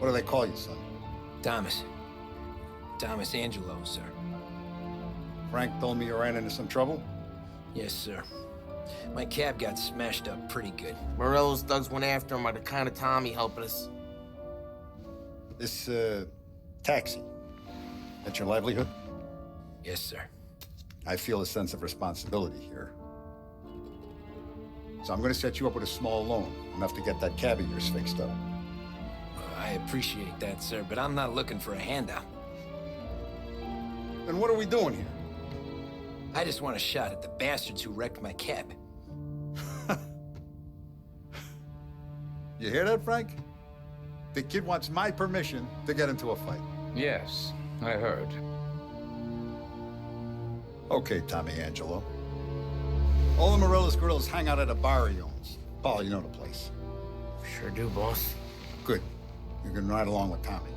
What do they call you, son? Thomas. Thomas Angelo, sir. Frank told me you ran into some trouble? Yes, sir. My cab got smashed up pretty good. Morello's thugs went after him by the kind of Tommy helping us. This, taxi, that's your livelihood? Yes, sir. I feel a sense of responsibility here. So I'm gonna set you up with a small loan, enough to get that cab of yours fixed up. I appreciate that, sir, but I'm not looking for a handout. Then what are we doing here? I just want a shot at the bastards who wrecked my cab. You hear that, Frank? The kid wants my permission to get into a fight. Yes, I heard. Okay, Tommy Angelo. All the Morella's girls hang out at a bar he owns. Paul, you know the place. Sure do, boss. Good. You can ride along with Tommy.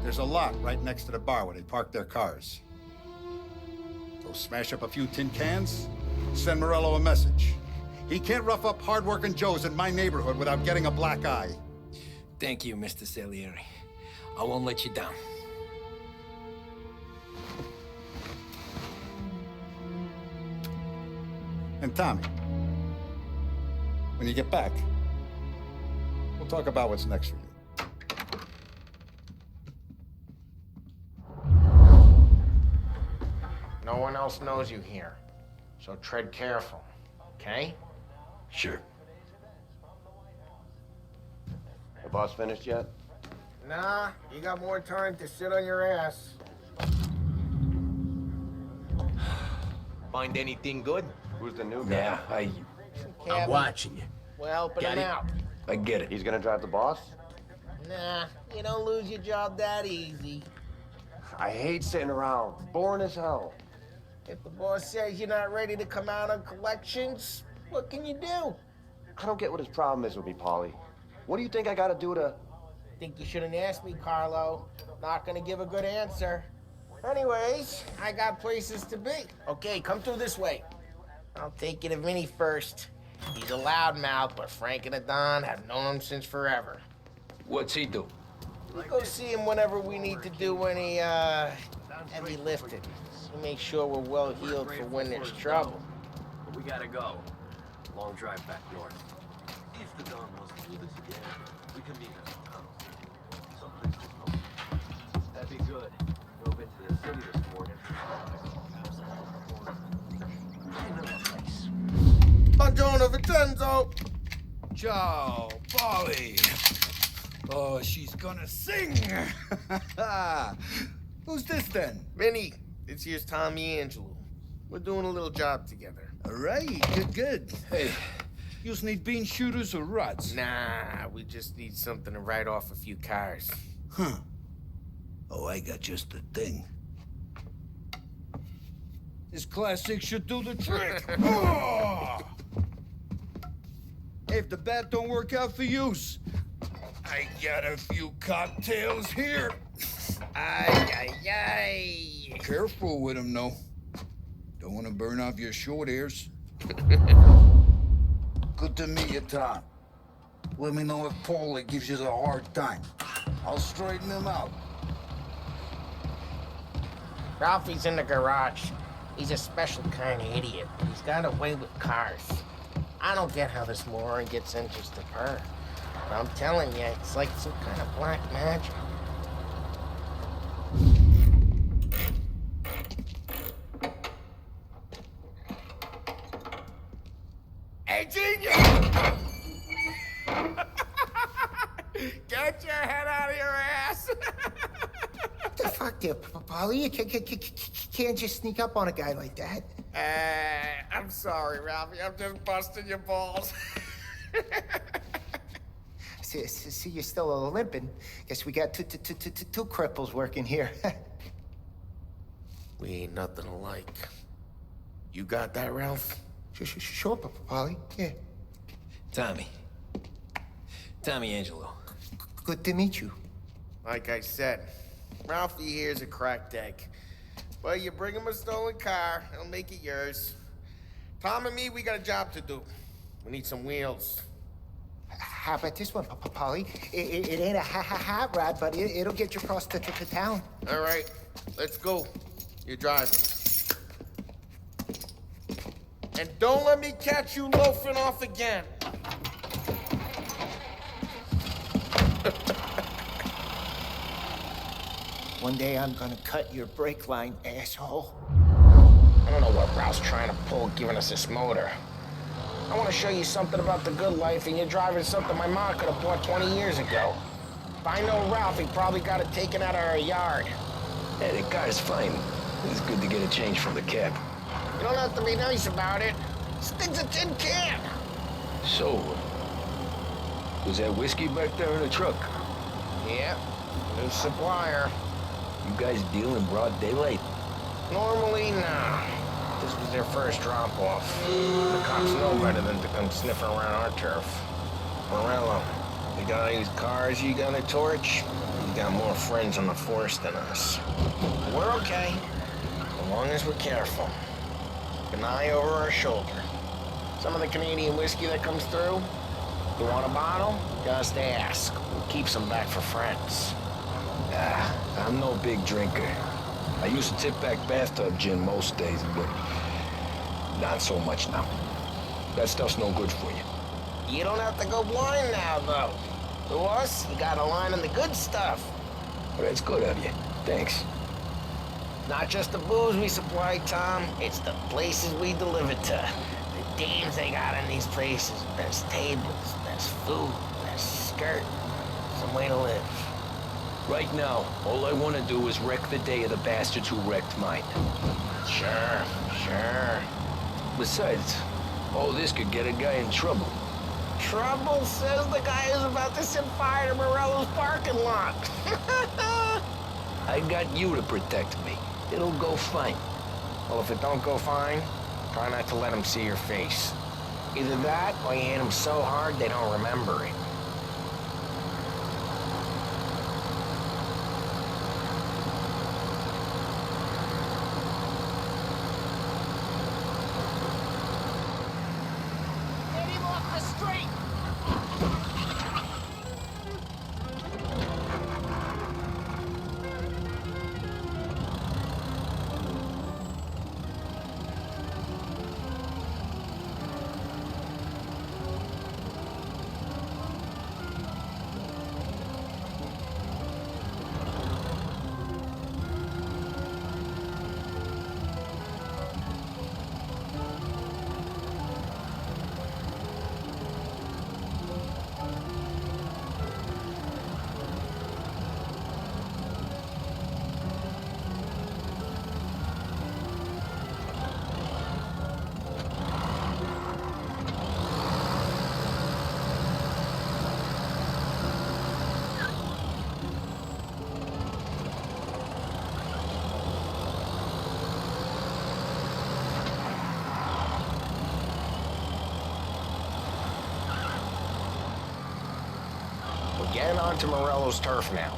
There's a lot right next to the bar where they park their cars. Go smash up a few tin cans, send Morello a message. He can't rough up hard-working Joes in my neighborhood without getting a black eye. Thank you, Mr. Salieri. I won't let you down. And Tommy, when you get back, we'll talk about what's next for you. No one else knows you here, so tread careful, okay? Sure. The boss finished yet? Nah, you got more time to sit on your ass. Find anything good? Who's the new guy? Yeah, I'm watching you. Well, helping Got him it. out. I get it. He's gonna drive the boss? Nah, you don't lose your job that easy. I hate sitting around. Boring as hell. If the boss says you're not ready to come out on collections, what can you do? I don't get what his problem is with me, Paulie. What do you think I gotta do to... Think you shouldn't ask me, Carlo. Not gonna give a good answer. Anyways, I got places to be. Okay, come through this way. I'll take you to Vinny first. He's a loudmouth, but Frank and the Don have known him since forever. What's he do? We go see him whenever we need to do any, heavy lifting. We make sure we're well healed for when there's trouble. But we gotta go. Long drive back north. If the Don wants to do this again, we can meet in some tunnel. Someplace to go. That'd be good. Drove into the city this morning. I know a place. Buongiorno, Vincenzo! Ciao, Polly. Oh, she's gonna sing. Who's this then? Vinny, this here's Tommy Angelo. We're doing a little job together. All right, good. Hey, you need bean shooters or rods? Nah, we just need something to write off a few cars. Huh. Oh, I got just the thing. This classic should do the trick. Oh! Hey, if the bat don't work out for use, I got a few cocktails here. Ay. Careful with them, though. Don't want to burn off your short hairs. Good to meet you, Tom. Let me know if Paulie gives you a hard time. I'll straighten him out. Ralphie's in the garage. He's a special kind of idiot. He's got a way with cars. I don't get how this moron gets interest of her. But I'm telling you, it's like some kind of black magic. Hey, genius! Get your head out of your ass! What the fuck there, Polly? You can't just sneak up on a guy like that. I'm sorry, Ralphie. I'm just busting your balls. See, you're still limping. Guess we got two cripples working here. We ain't nothing alike. You got that, Ralph? Sure, Polly. Yeah. Tommy. Tommy Angelo. Good to meet you. Like I said, Ralphie here's a cracked egg. Well, you bring him a stolen car, he'll make it yours. Tom and me, we got a job to do. We need some wheels. how about this one, Polly? It ain't a hot rod, but it'll get you across to town. All right, let's go. You're driving. And don't let me catch you loafing off again. One day I'm gonna cut your brake line, asshole. I don't know what Ralph's trying to pull giving us this motor. I want to show you something about the good life, and you're driving something my mom could have bought 20 years ago. If I know Ralph, he probably got it taken out of our yard. Yeah, the car's fine. It's good to get a change from the cab. You don't have to be nice about it. This thing's a tin can. So, was that whiskey back there in the truck? Yeah, new supplier. You guys deal in broad daylight? Normally, nah. This was their first drop-off. The cops know better than to come sniffing around our turf. Morello, you got any cars you got a torch? You got more friends on the force than us. We're okay, as long as we're careful. Keep an eye over our shoulder. Some of the Canadian whiskey that comes through, you want a bottle? Just ask. We'll keep some back for friends. I'm no big drinker. I used to tip back bathtub gin most days, but not so much now. That stuff's no good for you. You don't have to go blind now, though. To us, you got a line on the good stuff. But that's good of you. Thanks. Not just the booze we supply, Tom. It's the places we deliver to. The dames they got in these places. Best tables, best food, best skirt. Some way to live. Right now, all I want to do is wreck the day of the bastards who wrecked mine. Sure. Besides, all this could get a guy in trouble. Trouble, says the guy who's about to set fire to Morello's parking lot. I got you to protect me. It'll go fine. Well, if it don't go fine, try not to let them see your face. Either that, or you hit them so hard they don't remember it. Get him off the street! Getting onto Morello's turf now.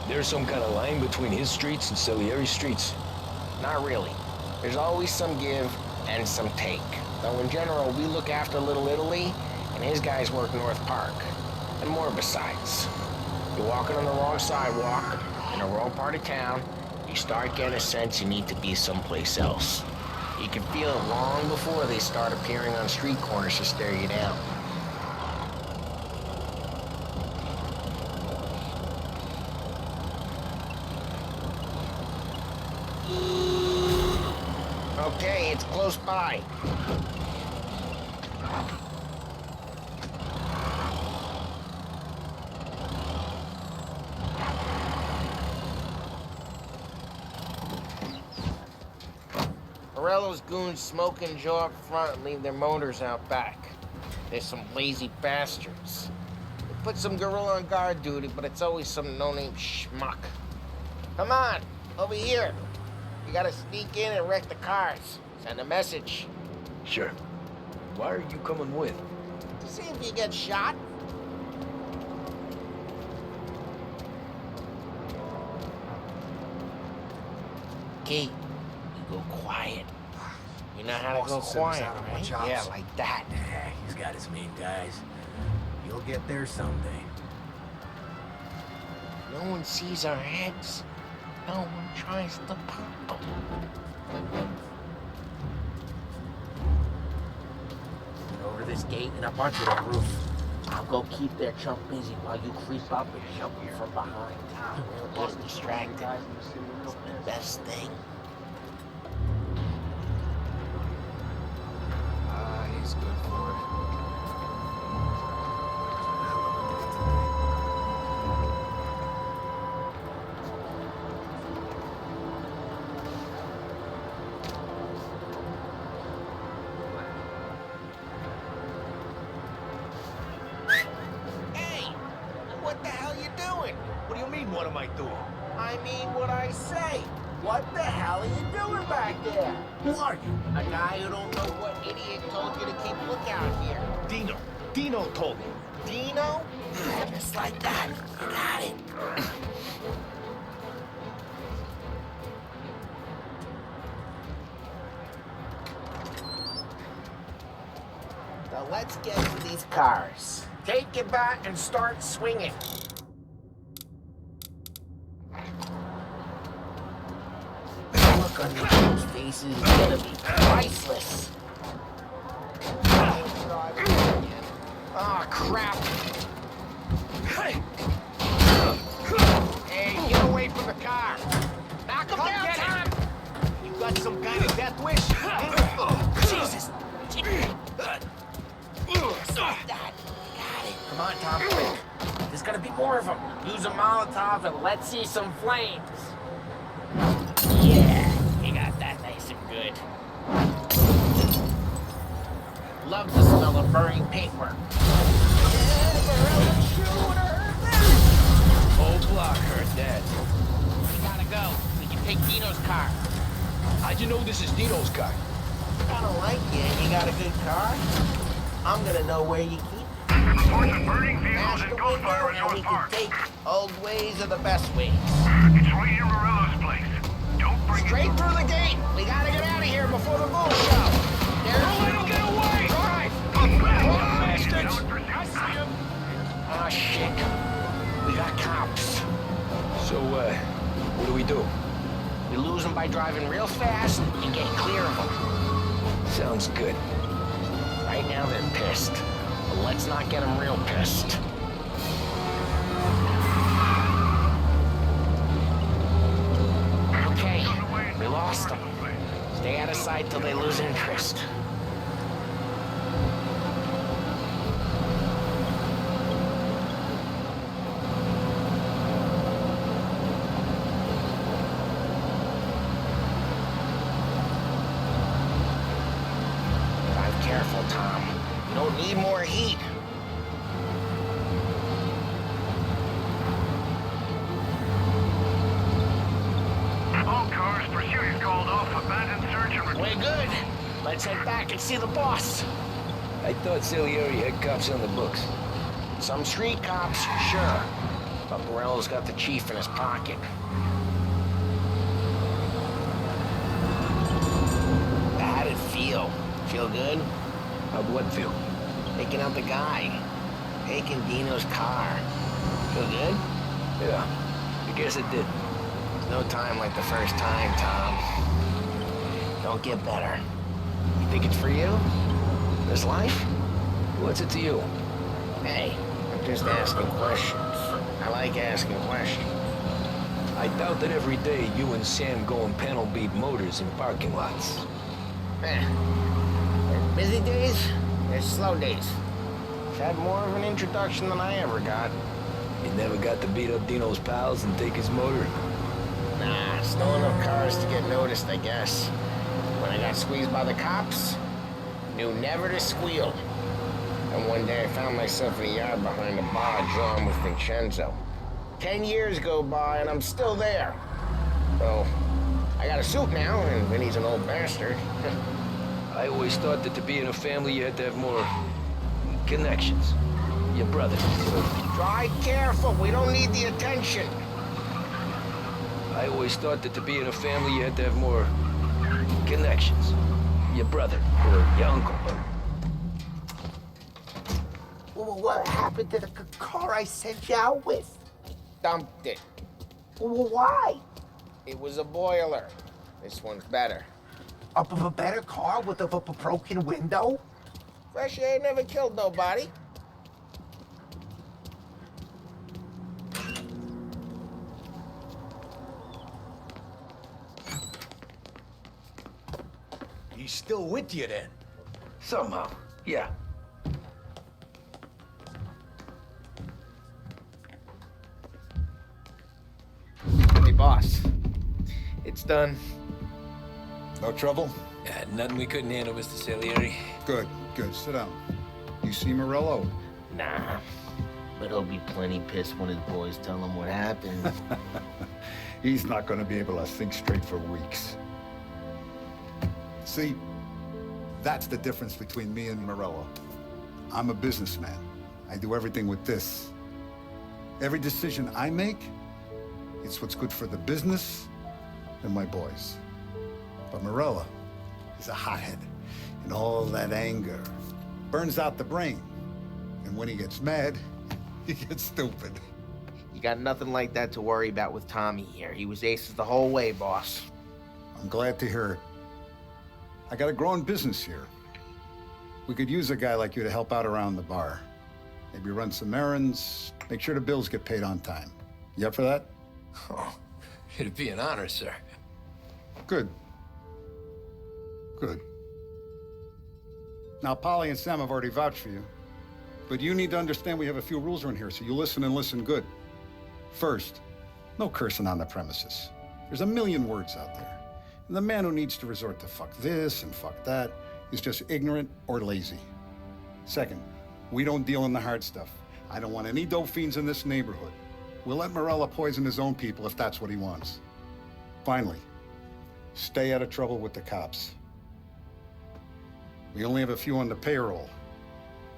There's some kind of line between his streets and Salieri's streets. Not really. There's always some give and some take. Though in general, we look after Little Italy, and his guys work North Park. And more besides. You're walking on the wrong sidewalk, in the wrong part of town, you start getting a sense you need to be someplace else. You can feel it long before they start appearing on street corners to stare you down. Okay, it's close by. Morello's goons smoke and jaw up front and leave their motors out back. They're some lazy bastards. They put some gorilla on guard duty, but it's always some no-name schmuck. Come on, over here. You gotta sneak in and wreck the cars. Send a message. Sure. Why are you coming with? To see if you get shot. Key, you go quiet. You know how to go quiet, right? Yeah, like that. Yeah, he's got his main guys. You'll get there someday. No one sees our heads. No one tries to pop them. Over this gate and up onto the roof. I'll go keep their chump busy while you creep up and help me from behind. We'll get distracted. It's the best thing. He's good for it. Hey! What the hell you doing? What do you mean, what am I doing? I mean what I say. What the hell are you doing back there? Who are you? A guy who don't know what idiot told you to keep lookout here. Dino. Dino told me. Dino? Just like that. You got it. Now let's get to these cars. Take your bat and start swinging. The look on these people's faces is gonna be priceless. Oh, crap. Hey, get away from the car. Knock him down, Tom. You got some kind of death wish? Jesus. Stop that. Got it. Come on, Tom, quick. There's gonna be more of them. Use a Molotov and let's see some flames. Yeah, you got that nice and good. Love the smell of burning paintwork. Whole block heard that. We gotta go. We can take Dino's car. How'd you know this is Dino's car? I don't like you and you got a good car. I'm gonna know where you keep it. Reports of burning vehicles Smash and the gunfire window in and North we Park. can take old ways are the best ways. It's right near Morello's place. Don't bring Straight it. through the gate. We gotta get out of here before the bull show. Don't let him get away! Drive! Bastards! I see him. Oh, shit. We got cops. So, what do we do? We lose them by driving real fast and get clear of them. Sounds good. Right now they're pissed. But let's not get them real pissed. Okay, we lost them. Stay out of sight till they lose interest. Drive careful, Tom. You don't need more heat. All cars, pursuit is called off. Abandoned search and Way good. Let's head back and see the boss. I thought Salieri had cops on the books. Some street cops, sure. But Morello's got the chief in his pocket. How'd it feel? Feel good? How'd what feel? Taking out the guy. Taking Dino's car. Feel good? Yeah, I guess it did. There's no time like the first time, Tom. Don't get better. You think it's for you? This life? What's it to you? Hey, I'm just asking questions. I like asking questions. I doubt that every day you and Sam go and panel beat motors in parking lots. There's busy days, there's slow days. I've had more of an introduction than I ever got. You never got to beat up Dino's pals and take his motor? Nah, stole enough cars to get noticed, I guess. When I got squeezed by the cops, knew never to squeal. And one day I found myself in a yard behind a bar drawn with Vincenzo. 10 years go by and I'm still there. So, I got a suit now, and Vinny's an old bastard. I always thought that to be in a family you had to have more connections. Your brother. Drive careful, we don't need the attention. I always thought that to be in a family you had to have more connections. Your brother or your uncle. Whoa, whoa, What happened to the car I sent you out with? Dumped it. Why? It was a boiler. This one's better. Up of a better car with a broken window? Fresh air never killed nobody. He's still with you then? Somehow, yeah. Hey, boss. It's done. No trouble? Yeah, nothing we couldn't handle, Mr. Salieri. Good, good. Sit down. You see Morello? Nah. But he'll be plenty pissed when his boys tell him what happened. He's not going to be able to think straight for weeks. See, that's the difference between me and Morello. I'm a businessman. I do everything with this. Every decision I make, it's what's good for the business and my boys. But Morello, he's a hothead, and all that anger burns out the brain. And when he gets mad, he gets stupid. You got nothing like that to worry about with Tommy here. He was aces the whole way, boss. I'm glad to hear it. I got a growing business here. We could use a guy like you to help out around the bar. Maybe run some errands, make sure the bills get paid on time. You up for that? Oh, it'd be an honor, sir. Good. Good. Now, Polly and Sam have already vouched for you. But you need to understand we have a few rules around here, so you listen and listen good. First, no cursing on the premises. There's a million words out there. And the man who needs to resort to fuck this and fuck that is just ignorant or lazy. Second, we don't deal in the hard stuff. I don't want any dope fiends in this neighborhood. We'll let Morella poison his own people if that's what he wants. Finally, stay out of trouble with the cops. We only have a few on the payroll.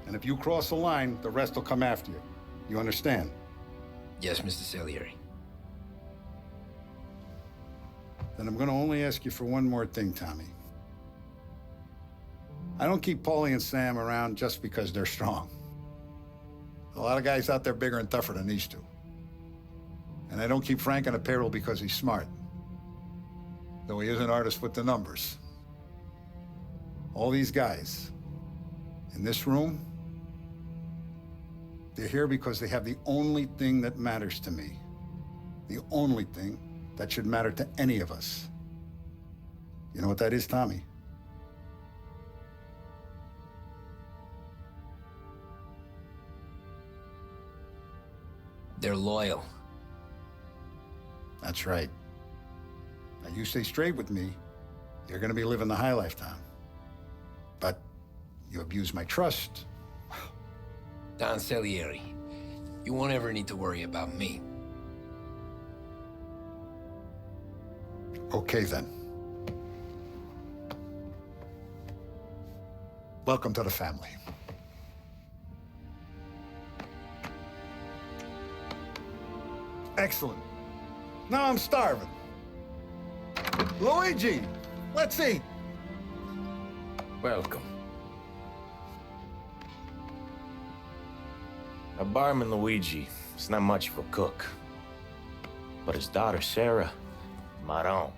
And if you cross the line, the rest will come after you. You understand? Yes, Mr. Salieri. Then I'm gonna only ask you for one more thing, Tommy. I don't keep Paulie and Sam around just because they're strong. A lot of guys out there bigger and tougher than these two. And I don't keep Frank on the payroll because he's smart. Though he is an artist with the numbers. All these guys in this room, they're here because they have the only thing that matters to me. The only thing that should matter to any of us. You know what that is, Tommy? They're loyal. That's right. Now you stay straight with me, you're gonna be living the high life, Tom. But you abuse my trust. Don Salieri, you won't ever need to worry about me. Okay, then. Welcome to the family. Excellent. Now I'm starving. Luigi, let's eat. Welcome. Now, barman Luigi is not much of a cook. But his daughter, Sarah, Maron.